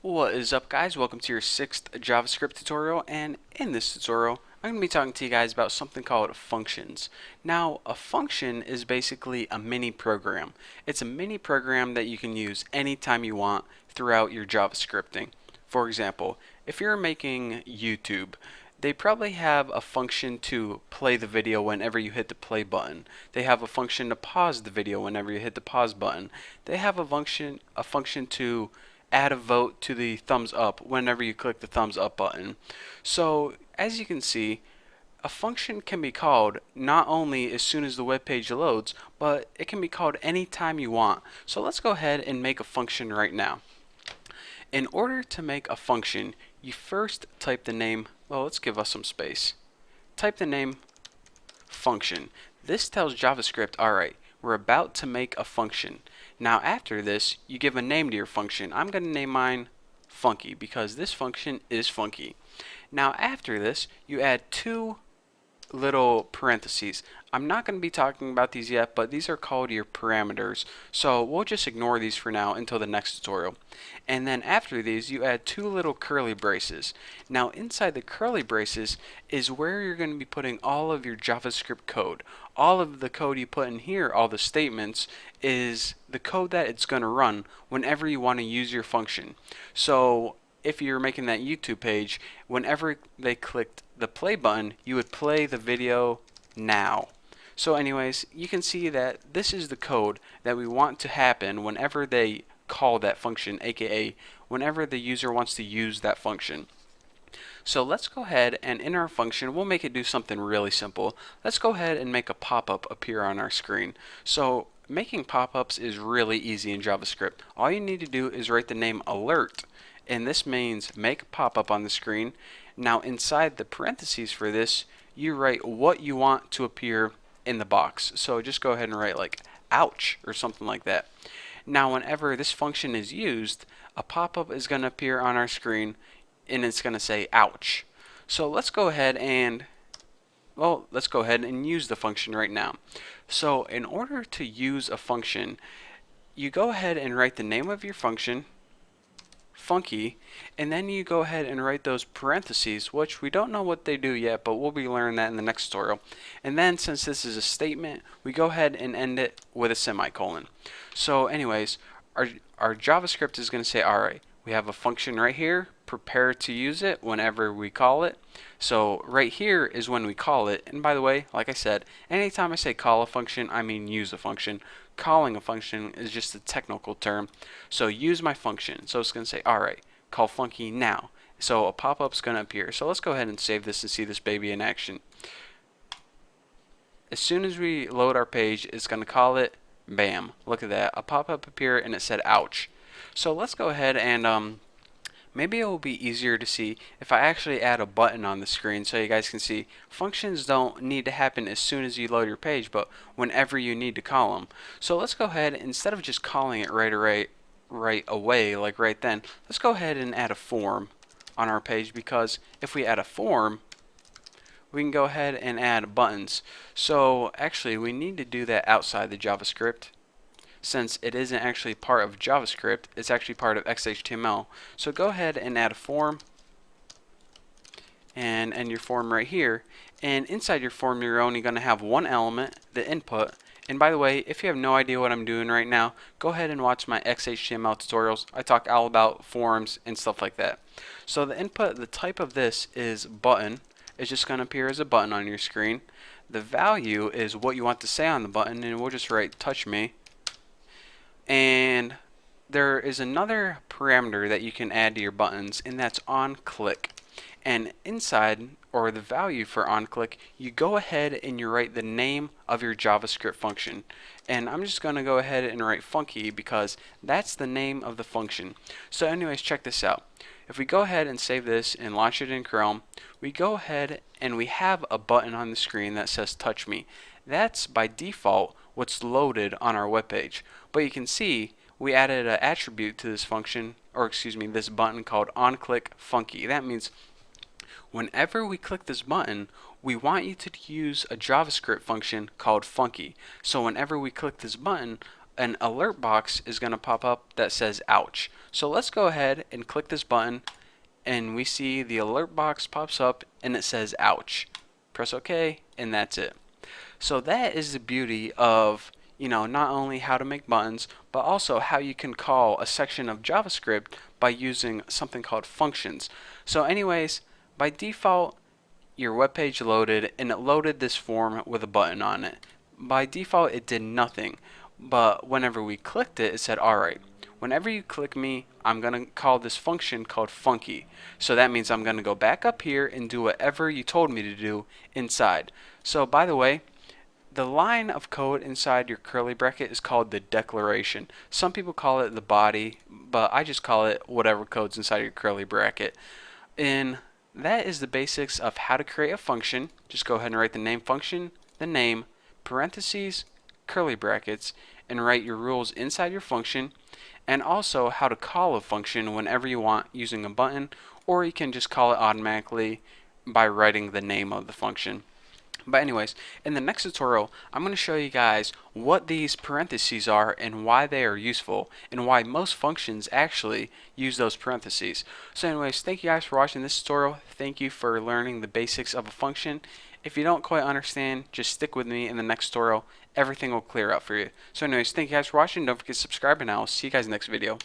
What is up, guys? Welcome to your 6th JavaScript tutorial, and in this tutorial I'm going to be talking to you guys about something called functions. Now, a function is basically a mini program. It's a mini program that you can use anytime you want throughout your JavaScripting. For example, if you're making YouTube, they probably have a function to play the video whenever you hit the play button. They have a function to pause the video whenever you hit the pause button. They have a function to add a vote to the thumbs up whenever you click the thumbs up button. So as you can see, a function can be called not only as soon as the web page loads, but it can be called anytime you want. So let's go ahead and make a function right now. In order to make a function, you first type the name, well, let's give us some space. Type the name function. This tells JavaScript, alright, we're about to make a function. Now after this, you give a name to your function. I'm going to name mine funky because this function is funky. Now after this, you add two little parentheses. I'm not going to be talking about these yet, but these are called your parameters. So we'll just ignore these for now until the next tutorial. And then after these, you add two little curly braces. Now inside the curly braces is where you're going to be putting all of your JavaScript code. All of the code you put in here, all the statements, is the code that it's going to run whenever you want to use your function. So if you're making that YouTube page, whenever they clicked the play button, you would play the video now. So anyways, you can see that this is the code that we want to happen whenever they call that function, aka whenever the user wants to use that function. So let's go ahead and in our function, we'll make it do something really simple. Let's go ahead and make a pop-up appear on our screen. So making pop-ups is really easy in JavaScript. All you need to do is write the name alert, and this means make a pop-up on the screen. Now inside the parentheses for this, you write what you want to appear in the box. So just go ahead and write like ouch or something like that. Now whenever this function is used, a pop-up is going to appear on our screen and it's going to say ouch. So let's go ahead and use the function right now. So in order to use a function, you go ahead and write the name of your function, funky, and then you go ahead and write those parentheses, which we don't know what they do yet, but we'll be learning that in the next tutorial. And then since this is a statement, we go ahead and end it with a semicolon. So anyways, our JavaScript is going to say, alright, we have a function right here, prepare to use it whenever we call it. So right here is when we call it. And by the way, like I said, anytime I say call a function, I mean use a function. Calling a function is just a technical term. So use my function. So it's going to say, alright, call funky now. So a pop-up is going to appear. So let's go ahead and save this and see this baby in action. As soon as we load our page, it's going to call it, bam. Look at that. A pop-up appeared and it said ouch. So let's go ahead and maybe it will be easier to see if I actually add a button on the screen so you guys can see functions don't need to happen as soon as you load your page, but whenever you need to call them. So let's go ahead, instead of just calling it right away, like right then, let's go ahead and add a form on our page, because if we add a form, we can go ahead and add buttons. So actually we need to do that outside the JavaScript. Since it isn't actually part of JavaScript, it's actually part of XHTML. So go ahead and add a form and your form right here. And inside your form, you're only going to have one element, the input. And by the way, if you have no idea what I'm doing right now, go ahead and watch my XHTML tutorials. I talk all about forms and stuff like that. So the input, the type of this is button. It's just going to appear as a button on your screen. The value is what you want to say on the button, and we'll just write touch me. And there is another parameter that you can add to your buttons, and that's on click. And inside, or the value for on click, you go ahead and you write the name of your JavaScript function. And I'm just going to go ahead and write funky because that's the name of the function. So anyways, check this out. If we go ahead and save this and launch it in Chrome, we go ahead and we have a button on the screen that says touch me. That's by default what's loaded on our web page. But you can see we added an attribute to this function, or excuse me, this button called onClick funky. That means whenever we click this button, we want you to use a JavaScript function called funky. So whenever we click this button, an alert box is going to pop up that says ouch. So let's go ahead and click this button, and we see the alert box pops up and it says ouch. Press OK, and that's it. So that is the beauty of, not only how to make buttons, but also how you can call a section of JavaScript by using something called functions. So anyways, by default, your web page loaded, and it loaded this form with a button on it. By default, it did nothing, but whenever we clicked it, it said, alright, whenever you click me, I'm going to call this function called funky. So that means I'm going to go back up here and do whatever you told me to do inside. So by the way, the line of code inside your curly bracket is called the declaration. Some people call it the body, but I just call it whatever code's inside your curly bracket. And that is the basics of how to create a function. Just go ahead and write the name function, the name, parentheses, curly brackets, and write your rules inside your function, and also how to call a function whenever you want using a button, or you can just call it automatically by writing the name of the function. But anyways, in the next tutorial, I'm going to show you guys what these parentheses are and why they are useful, and why most functions actually use those parentheses. So anyways, thank you guys for watching this tutorial. Thank you for learning the basics of a function. If you don't quite understand, just stick with me in the next tutorial. Everything will clear up for you. So anyways, thank you guys for watching. Don't forget to subscribe, and I will see you guys in the next video.